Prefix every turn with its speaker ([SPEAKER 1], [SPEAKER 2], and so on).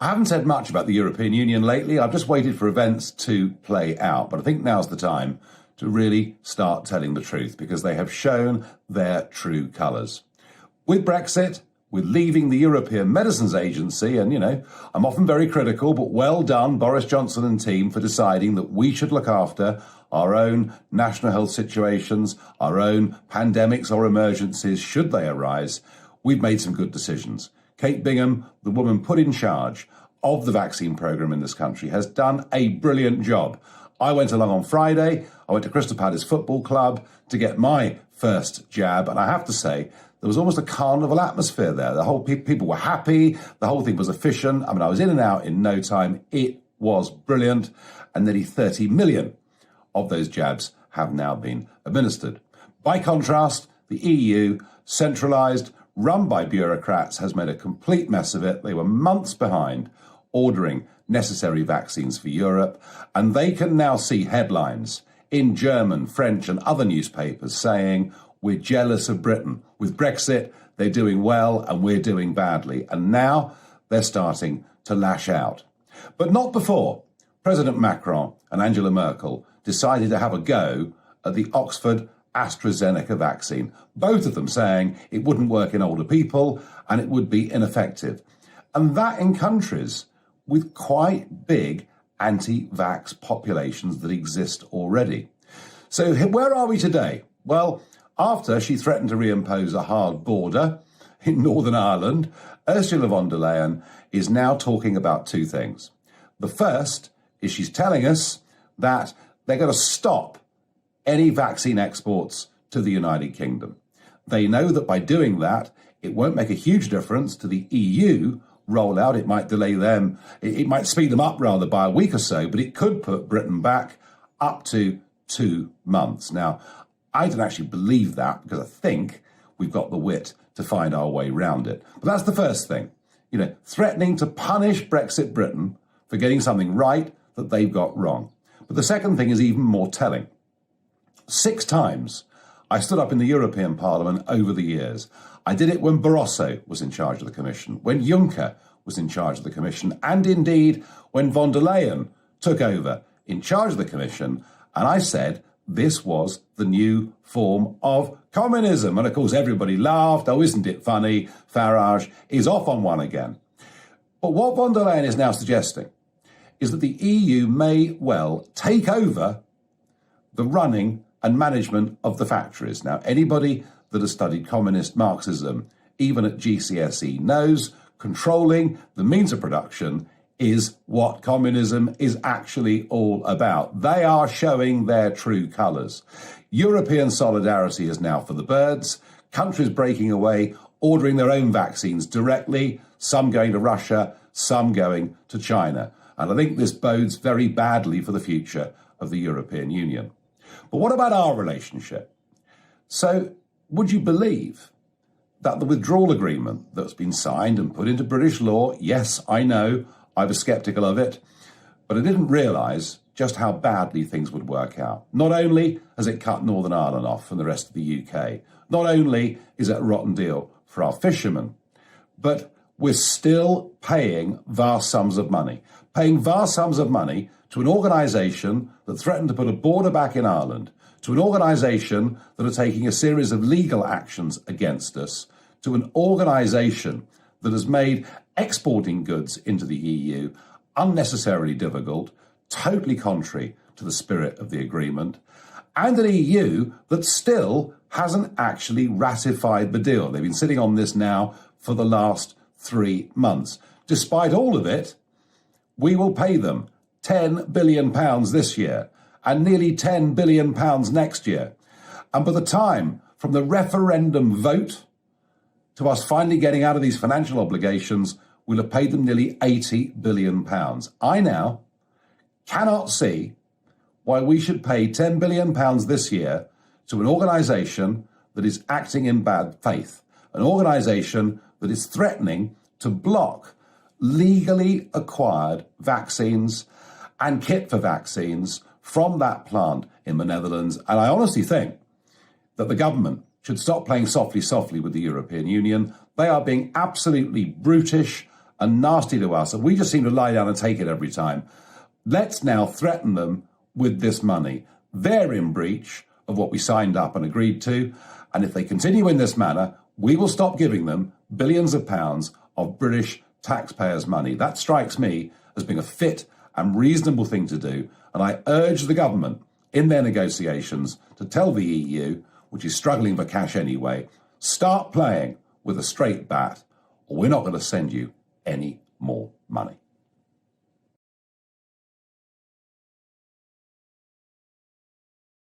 [SPEAKER 1] I haven't said much about the European Union lately. I've just waited for events to play out. But I think now's the time to really start telling the truth, because they have shown their true colours. With Brexit, with leaving the European Medicines Agency, and, I'm often very critical, but well done, Boris Johnson and team, for deciding that we should look after our own national health situations, our own pandemics or emergencies, should they arise. We've made some good decisions. Kate Bingham, the woman put in charge of the vaccine programme in this country, has done a brilliant job. I went along on Friday. I went to Crystal Palace Football Club to get my first jab, and I have to say, there was almost a carnival atmosphere there. The whole people were happy. The whole thing was efficient. I was in and out in no time. It was brilliant. And nearly 30 million of those jabs have now been administered. By contrast, the EU, centralised, run by bureaucrats, has made a complete mess of it. They were months behind ordering necessary vaccines for Europe, and they can now see headlines in German, French and other newspapers saying, we're jealous of Britain. With Brexit, they're doing well and we're doing badly. And now they're starting to lash out. But not before President Macron and Angela Merkel decided to have a go at the Oxford AstraZeneca vaccine, both of them saying it wouldn't work in older people and it would be ineffective. And that in countries with quite big anti-vax populations that exist already. So where are we today? Well, after she threatened to reimpose a hard border in Northern Ireland, Ursula von der Leyen is now talking about two things. The first is she's telling us that they're going to stop any vaccine exports to the United Kingdom. They know that by doing that, it won't make a huge difference to the EU rollout. It might delay them. It might speed them up rather by a week or so, but it could put Britain back up to 2 months. Now, I don't actually believe that, because I think we've got the wit to find our way round it. But that's the first thing, threatening to punish Brexit Britain for getting something right that they've got wrong. But the second thing is even more telling. 6 times I stood up in the European Parliament over the years. I did it when Barroso was in charge of the Commission, when Juncker was in charge of the Commission, and indeed when von der Leyen took over in charge of the Commission. And I said this was the new form of communism. And of course, everybody laughed. Oh, isn't it funny? Farage is off on one again. But what von der Leyen is now suggesting is that the EU may well take over the running and management of the factories. Now, anybody that has studied communist Marxism, even at GCSE, knows controlling the means of production is what communism is actually all about. They are showing their true colours. European solidarity is now for the birds. Countries breaking away, ordering their own vaccines directly, some going to Russia, some going to China. And I think this bodes very badly for the future of the European Union. But what about our relationship? So, would you believe that the withdrawal agreement that's been signed and put into British law, yes, I know, I was sceptical of it, but I didn't realise just how badly things would work out. Not only has it cut Northern Ireland off from the rest of the UK, not only is it a rotten deal for our fishermen, but we're still paying vast sums of money to an organisation that threatened to put a border back in Ireland, to an organisation that are taking a series of legal actions against us, to an organisation that has made exporting goods into the EU unnecessarily difficult, totally contrary to the spirit of the agreement, and an EU that still hasn't actually ratified the deal. They've been sitting on this now for the last 3 months. Despite all of it, we will pay them £10 billion this year and nearly £10 billion next year. And by the time from the referendum vote to us finally getting out of these financial obligations, we'll have paid them nearly £80 billion. I now cannot see why we should pay £10 billion this year to an organisation that is acting in bad faith, an organisation that is threatening to block legally acquired vaccines and kit for vaccines from that plant in the Netherlands. And I honestly think that the government should stop playing softly with the European Union. They are being absolutely brutish and nasty to us, and we just seem to lie down and take it every time. Let's now threaten them with this money. They're in breach of what we signed up and agreed to, and if they continue in this manner, we will stop giving them billions of pounds of British taxpayers' money. That strikes me as being a fit and reasonable thing to do, and I urge the government in their negotiations to tell the EU, which is struggling for cash anyway, start playing with a straight bat, or we're not going to send you any more money.